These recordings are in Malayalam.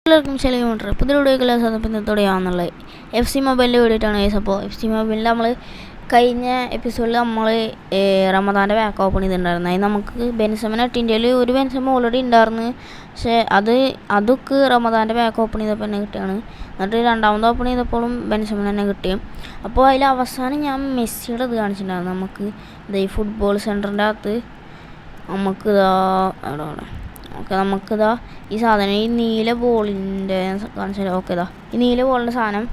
എല്ലാവർക്കും ശല്യമോട്ടർ പുതിയ വീഡിയോക്കുള്ള സന്ദർഭത്തോടെയാണെന്നുള്ളത് FC മൊബൈലിൻ്റെ വീഡിയോട്ടാണ് ഗൈസ്. അപ്പോൾ FC മൊബൈലിൽ നമ്മൾ കഴിഞ്ഞ എപ്പിസോഡിൽ നമ്മൾ റമദാൻ്റെ ബാക്ക് ഓപ്പൺ ചെയ്തിട്ടുണ്ടായിരുന്നു. അതിന് നമുക്ക് ബെൻസമൻ ഇന്ത്യയിൽ ഒരു ബെൻസമ ഓൾറെഡി ഉണ്ടായിരുന്നു. പക്ഷേ അതൊക്കെ റമദാൻ്റെ ബാക്ക് ഓപ്പൺ ചെയ്തപ്പോൾ തന്നെ കിട്ടുകയാണ്. എന്നിട്ട് രണ്ടാമത് ഓപ്പൺ ചെയ്തപ്പോഴും ബെൻസമൻ തന്നെ കിട്ടിയും. അപ്പോൾ അതിൽ അവസാനം ഞാൻ മെസ്സിയുടെ ഇത് കാണിച്ചിട്ടുണ്ടായിരുന്നു. നമുക്ക് ഈ ഫുട്ബോൾ സെൻറ്ററിൻ്റെ അകത്ത് നമുക്കിതാ നമുക്കിതാ ഈ സാധനം ഈ നീല ബോളിൻ്റെ കാണിച്ചാൽ ഓക്കെ ഇതാ ഈ നീല ബോളിൻ്റെ സാധനം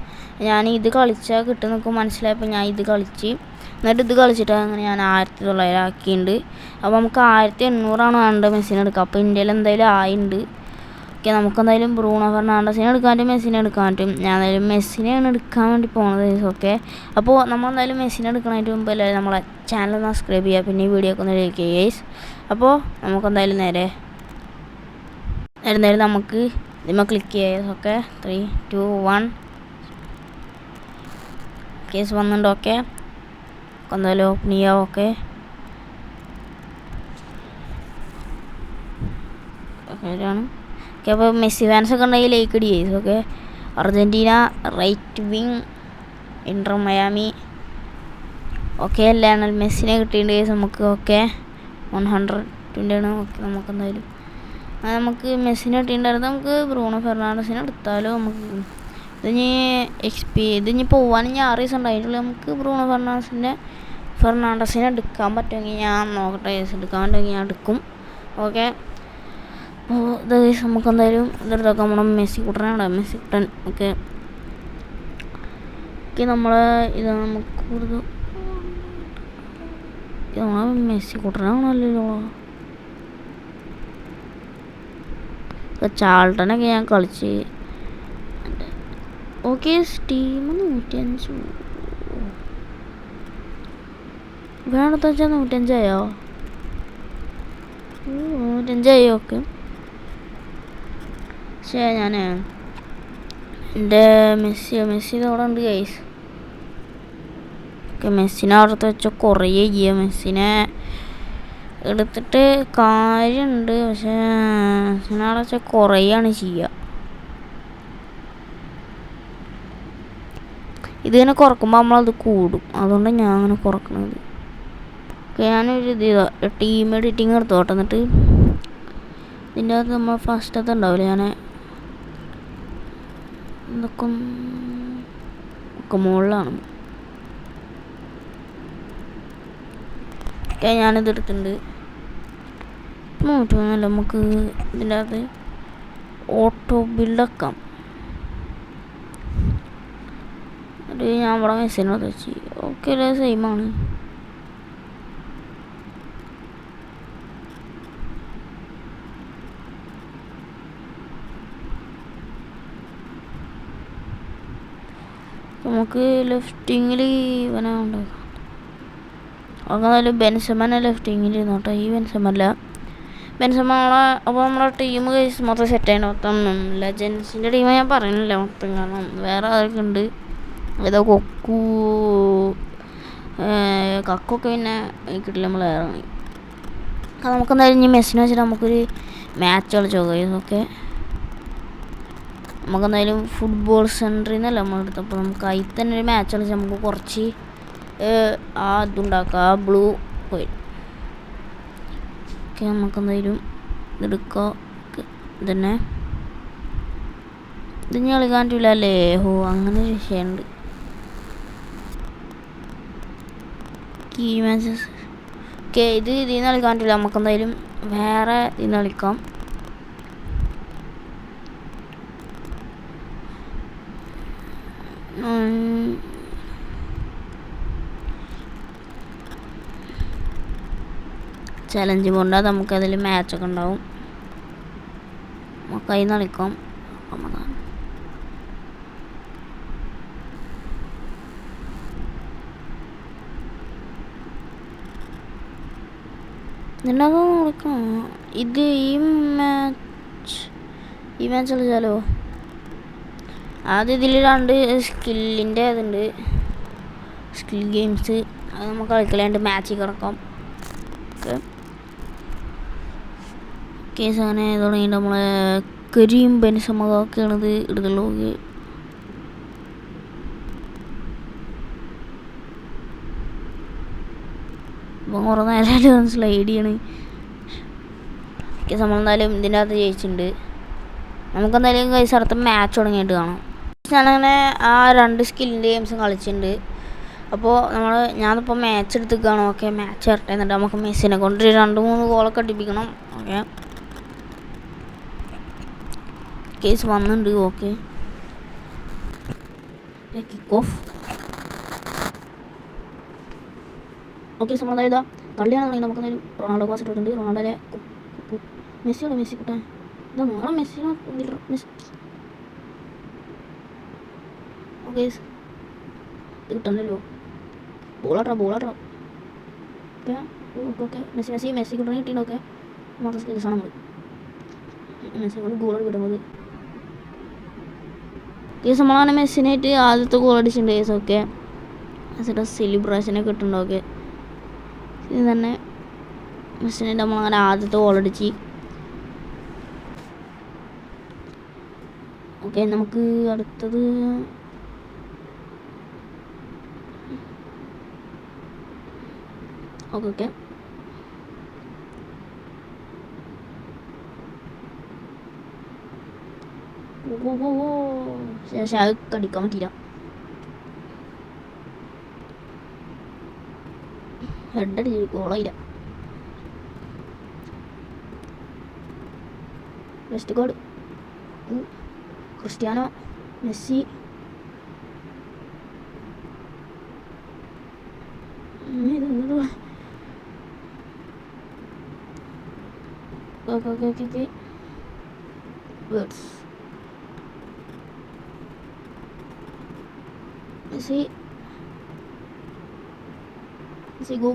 ഞാൻ ഇത് കളിച്ചാൽ കിട്ടും നമുക്ക് മനസ്സിലായപ്പോൾ ഞാൻ ഇത് കളിച്ച് എന്നിട്ട് ഇത് കളിച്ചിട്ട് അങ്ങനെ ഞാൻ 1900 ആക്കിയിട്ടുണ്ട്. അപ്പോൾ നമുക്ക് 1800 വേണ്ടത് മെസ്സിനെ എടുക്കുക. അപ്പോൾ ഇന്ത്യയിൽ എന്തായാലും ആയിട്ടുണ്ട്. ഓക്കെ, നമുക്കെന്തായാലും ബ്രൂണോ ഫെർണാണ്ടസിനെ എടുക്കാൻ പറ്റും, മെസ്സിനെ എടുക്കാൻ പറ്റും. ഞാൻ എന്തായാലും മെസ്സിനെയാണ് എടുക്കാൻ വേണ്ടി പോകുന്നത്. ഓക്കെ, അപ്പോൾ നമ്മളെന്തായാലും മെസ്സിനെ എടുക്കണതിന് മുമ്പ് എല്ലാവരും നമ്മളെ ചാനൽ സബ്സ്ക്രൈബ് ചെയ്യുക, പിന്നെ ഈ വീഡിയോ ഒക്കെ ഒന്ന് ലൈക്ക് ചെയ്യുക ഗൈസ്. അപ്പോൾ നമുക്കെന്തായാലും നേരെ നമുക്ക് ഇതിന്മേൽ ക്ലിക്ക് ചെയ്യുക. ഓക്കെ, 3, 2, 1 കേസ് വന്നിട്ടുണ്ട്. ഓക്കെ, എന്തായാലും ഓപ്പൺ ചെയ്യാം. ഓക്കെ ആണ്. ഓക്കെ, അപ്പോൾ മെസ്സി ഫാൻസൊക്കെ ഉണ്ടെങ്കിൽ ലൈക്ക് അടി ചെയ്തു. Okay, Argentina right wing Inter Miami. Okay, Lionel മെസ്സിനെ കിട്ടിയിട്ടുണ്ട് കേസ് നമുക്ക്. ഓക്കെ, 120 ആണ്. ഓക്കെ, നമുക്കെന്തായാലും നമുക്ക് മെസ്സിനെ കിട്ടിയിട്ടുണ്ടായിരുന്നു. നമുക്ക് ബ്രൂണോ ഫെർണാണ്ടസിനെ എടുത്താലോ. നമുക്ക് ഇതിനി പോകാൻ 6 ദിവസം ഉണ്ടായിട്ടുള്ളൂ. നമുക്ക് ബ്രൂണോ ഫെർണാണ്ടസിനെ എടുക്കാൻ പറ്റുമെങ്കിൽ ഞാൻ നോക്കട്ടെ. എടുക്കാൻ പറ്റുമെങ്കിൽ ഞാൻ എടുക്കും. ഓക്കെ, അപ്പോൾ ഇത് നമുക്ക് എന്തായാലും ഇതെടുത്തൊക്കെ നമ്മുടെ മെസ്സി കുട്ടനാണ് മെസ്സി കുട്ടൻ. ഓക്കെ നമ്മളെ ഇത് നമുക്ക് മെസ്സി കുട്ടനാണല്ലോ. ചാൾട്ടനൊക്കെ ഞാൻ കളിച്ച്. ഓക്കെ, സ്റ്റീം 105 വേണത്തെ വെച്ചാൽ 105 105. ഓക്കെ, പക്ഷേ ഞാൻ എൻ്റെ മെസ്സി ഇതവിടെ ഉണ്ട് ഗൈസ്. ഓക്കെ, മെസ്സിനെ അവിടുത്തെ വെച്ചാൽ കുറേ ചെയ്യുക. മെസ്സിനെ എടുത്തിട്ട് കാര്യമുണ്ട്, പക്ഷേ മെസ്സിനവിടെ വെച്ചാൽ കുറേയാണ് ചെയ്യുക. ഇതിങ്ങനെ കുറക്കുമ്പോൾ നമ്മളത് കൂടും, അതുകൊണ്ട് ഞാൻ അങ്ങനെ കുറക്കണത്. ഓക്കെ, ഞാനൊരു ടീം എഡിറ്റിങ് എടുത്തോട്ടെ. എന്നിട്ട് ഇതിൻ്റെ അകത്ത് നമ്മൾ ഫസ്റ്റത്തെ ഉണ്ടാവില്ല, ഞാൻ ഇതൊക്കെ മുകളിലാണ്. ഓക്കെ, ഞാനിത് എടുത്തിട്ടുണ്ട്. നമുക്ക് ഇതിൻ്റെ അകത്ത് ഓട്ടോ ബിൽഡാക്കാം. അത് ഞാൻ ഇവിടെ മെസ്സിനോട് വെച്ച്. ഓക്കെ, സെയിമാണ്. നമുക്ക് ലെഫ്റ്റിങ്ങിൽ ഇവനെ ഉണ്ടാക്കാം. അങ്ങനെ ബെൻസമനെ ലെഫ്റ്റിങ്ങിൽ ഇരുന്നോട്ടെ. ഈ ബെൻസമ അപ്പോൾ നമ്മളെ ടീം കേസ് മൊത്തം സെറ്റായിട്ട് മൊത്തം ലെജൻസിൻ്റെ ടീം ഞാൻ പറയുന്നില്ല മൊത്തം, കാരണം വേറെ ആരൊക്കെ ഉണ്ട്. ഏതോ കക്കൊക്കെ പിന്നെ കിട്ടില്ല, നമ്മൾ ഇറങ്ങി. അത് നമുക്കെന്തായാലും ഇനി മെസ്സിനെ വെച്ചിട്ട് നമുക്കൊരു മാച്ച് കളിച്ച് നോക്കാം. ഓക്കെ, നമുക്കെന്തായാലും ഫുട്ബോൾ സെൻറ്ററിൽ നിന്നല്ല നമ്മൾ എടുത്തപ്പോൾ നമുക്ക് അതിൽ തന്നെ ഒരു മാച്ച് കളിച്ച് നമുക്ക് കുറച്ച് ഇതുണ്ടാക്കാം, ബ്ലൂ പോയി. ഓക്കെ, നമുക്കെന്തായാലും ഇതെടുക്കാം. ഇതന്നെ ഇതിന് കളിക്കാൻ പറ്റില്ല അല്ലേ? അങ്ങനെ ഒരു വിഷയമുണ്ട്. Key matches. ഓക്കെ, ഇതിൽ നിന്ന് കളിക്കാൻ പറ്റില്ല. നമുക്കെന്തായാലും വേറെ ഇതിന് കളിക്കാം. ചലഞ്ച് കൊണ്ടാൽ നമുക്കതിൽ മാച്ചൊക്കെ ഉണ്ടാവും. നമുക്ക് അതിൽ കളിക്കാം. കളിക്കാം. ഇത് ഈ മാച്ച് കളിച്ചാലോ? ആദ്യം ഇതിൽ 2 സ്കില്ലിൻ്റെ ഇതുണ്ട്, സ്കിൽ ഗെയിംസ്. അത് നമുക്ക് കളിക്കലാണ്ട് മാച്ചിൽ കിടക്കാം. ഓക്കെ, കേസ് അങ്ങനെ തുടങ്ങിയിട്ട് നമ്മൾ കരിയും ബെൻസമൊക്കെയാണിത് എടുത്തുള്ളൂ. അപ്പം കുറേ നേരമായിട്ട് സ്ലൈഡ് ചെയ്യണ്. നമ്മളെന്തായാലും ഇതിൻ്റെ അകത്ത് ജയിച്ചിട്ടുണ്ട്. നമുക്കെന്തായാലും കൈസ് അടുത്ത മാച്ച് തുടങ്ങിയിട്ട് കാണാം. ഞാനങ്ങനെ ആ 2 സ്കില്ലിൻ്റെ ഗെയിംസും കളിച്ചിട്ടുണ്ട്. അപ്പോൾ ഞാനിപ്പോൾ മാച്ച് എടുത്തിരിക്കുകയാണ്. ഓക്കെ, മാച്ച് വരട്ടെ. എന്നിട്ട് നമുക്ക് മെസ്സിനെ കൊണ്ട് 2-3 ഗോളൊക്കെ അടിപ്പിക്കണം. ഓക്കെ, കേസ് വന്നിട്ടുണ്ട്. Okay, kick off. ഓക്കെ, നമ്മളതായത് കളിയാണ്. നമുക്ക് എന്തായാലും റൊണാൾഡോ പാസ് ഇട്ടിട്ടുണ്ട്. റൊണാൾഡോയെ മെസ്സി കിട്ടാൻ ഇതാ നാളെ മെസ്സിനോ മെസ്സി. ഓക്കെ, ഇത് കിട്ടണ്ടല്ലോ. ബോളാട്ടോ. ഓക്കെ ഓക്കെ, മെസ്സി കിട്ടണമെങ്കിൽ കിട്ടിയിട്ട്. ഓക്കെ, മാത്രം സ്കിൽസാണ് നമ്മൾ മെസ്സി കൊണ്ട് ഗോൾ കിട്ടുന്നത്. കേസ് നമ്മളങ്ങനെ മെസ്സിനായിട്ട് ആദ്യത്തെ ഗോൾ അടിച്ചിട്ടുണ്ട്. കേസ് ഓക്കെ, മെസ്സിയുടെ സെലിബ്രേഷനൊക്കെ കിട്ടുന്നുണ്ട്. ഓക്കെ, ഇത് തന്നെ മെസ്സിനായിട്ട് നമ്മളങ്ങനെ ആദ്യത്തെ ഗോൾ അടിച്ച്. ഓക്കെ, നമുക്ക് അടുത്തത് ഓക്കെ ശേഷം അത് കടിക്കാൻ പറ്റില്ല. ഹെഡടിച്ച് ഗോളായില്ല. വെസ്റ്റ് ഗോഡ് Cristiano Messi. Messi go.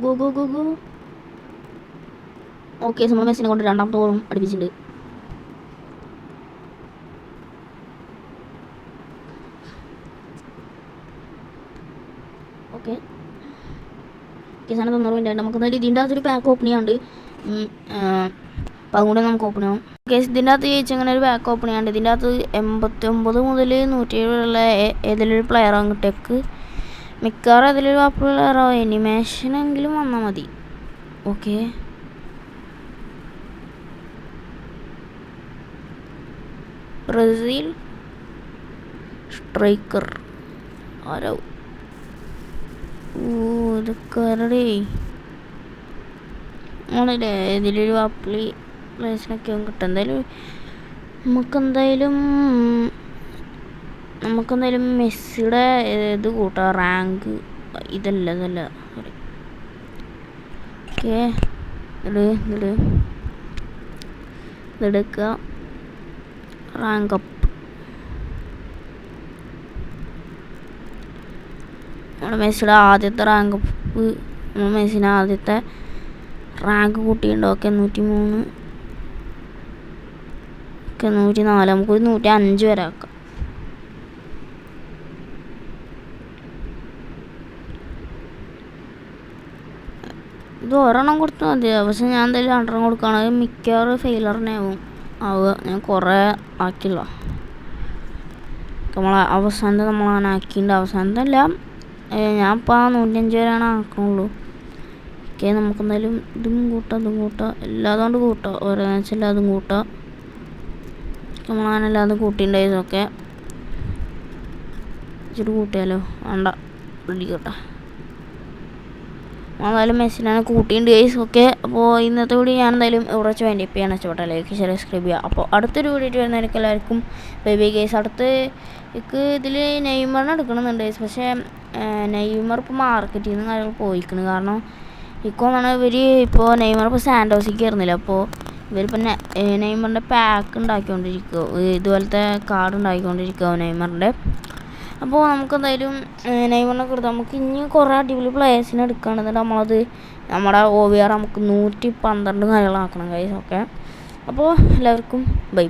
Okay, നമ്മൾ മെസ്സിനെ കൊണ്ട് 2ാമത്തെ ഗോളും അടുപ്പിച്ചിട്ടുണ്ട്. ഓക്കെ, സാധനം 90 നമുക്ക് എന്തായാലും ഇതിൻ്റെ അകത്തൊരു പാക്ക് ഓപ്പൺ ചെയ്യാണ്ട്. അപ്പം അതുകൊണ്ട് നമുക്ക് ഓപ്പൺ ചെയ്യാം. കേസ് ഇതിൻ്റെ അകത്ത് ചോദിച്ചങ്ങനെ ഒരു പാക്ക് ഓപ്പൺ ചെയ്യാണ്ട്. ഇതിൻ്റെ അകത്ത് 89 മുതൽ 107 വരെയുള്ള ഏതെങ്കിലും പ്ലെയറാകും കിട്ടിയക്ക്. മിക്കവാറും അതിലൊരു പ്ലെയറോ എനിമേഷനെങ്കിലും വന്നാൽ മതി. ഓക്കെ, ബ്രസീൽ സ്ട്രൈക്കർ ആരോ. ഇതൊക്കെ ആരുടെ ആണല്ലേ. ഇതിലൊരു പ്ലേസിനൊക്കെ കിട്ടും. നമുക്കെന്തായാലും മെസ്സിയുടെ ഇത് കൂട്ടാം. റാങ്ക് ഇതല്ല സോറി. ഓക്കെ, ഇതെടുക്കുക. Rank up. നമ്മുടെ മെസ്സിയുടെ ആദ്യത്തെ റാങ്ക് അപ്പ്. മെസ്സിന് ആദ്യത്തെ റാങ്ക് കൂട്ടിയിട്ടുണ്ട്. ഓക്കെ, 103. ഓക്കെ, 104. നമുക്കൊരു 105 വരെ ആക്കാം. ഇത് ഒരെണ്ണം കൊടുത്താൽ മതിയാവും. പക്ഷെ ഞാൻ എന്തായാലും 2 കൊടുക്കുകയാണ്. മിക്കവാറും ഫെയിലറിനെ ആവുക. ഞാൻ കുറേ ആക്കില്ല. അവസാനത്തെ നമ്മളങ്ങനെ ആക്കിയിട്ടുണ്ട്. അവസാനത്തെ അല്ല, ഞാൻ ഇപ്പോൾ 105 വരെയാണ് ആക്കണുള്ളൂ. ഓക്കെ, നമുക്കെന്തായാലും ഇതും കൂട്ടാം എല്ലാതും കൊണ്ട് കൂട്ടാം. ഓരോ മാച്ച് എല്ലാതും കൂട്ടാം. നമ്മളങ്ങനെ എല്ലാതും കൂട്ടിയിട്ടുണ്ടായിരുന്നു. ഓക്കെ, ഇച്ചിരി കൂട്ടിയാലോ? വേണ്ട, പിടിക്കട്ടെ. എന്തായാലും മെസ്സിനെ കൂട്ടിയിട്ടുണ്ട് ഗൈസ്. ഓക്കെ, അപ്പോൾ ഇന്നത്തെ വീഡിയോ ഞാൻ എന്തായാലും ഇവിടെ വെച്ച് വേണ്ടി ഇപ്പോൾ ഞാൻ വെച്ചോട്ടെ. ലൈക്ക് ഷെയർ സബ്സ്ക്രൈബ് ചെയ്യുക. അപ്പോൾ അടുത്തൊരു വീഡിയോ വരുന്നവർക്ക് എല്ലാവർക്കും ബൈ ഗൈസ്. ഇതിൽ നെയ്മറിനെ എടുക്കണമെന്നുണ്ട് ഗൈസ്. പക്ഷേ നെയ്മർ ഇപ്പോൾ മാർക്കറ്റിൽ നിന്ന് കാര്യങ്ങൾ പോയിക്കണം. കാരണം ഇപ്പോഴാണ് ഇപ്പോൾ നെയ്മർ ഇപ്പോൾ സാൻഡോസിക്ക് കയറുന്നില്ല. അപ്പോൾ ഇവരിപ്പോൾ നെയ്മറിൻ്റെ പാക്ക് ഉണ്ടാക്കിക്കൊണ്ടിരിക്കുക. ഇതുപോലത്തെ കാർഡ് ഉണ്ടാക്കിക്കൊണ്ടിരിക്കുക നെയ്മറിൻ്റെ. അപ്പോൾ നമുക്കെന്തായാലും നെയ്മറിനെ കൊടുത്ത് നമുക്ക് ഇനി കുറേ അടിപൊളി പ്ലേയേഴ്സിനെ എടുക്കുകയാണെന്നുണ്ട്. നമ്മുടെ OVR നമുക്ക് 112 കാര്യങ്ങളാക്കണം ഗൈസ്. ഓക്കെ, അപ്പോൾ എല്ലാവർക്കും ബൈ.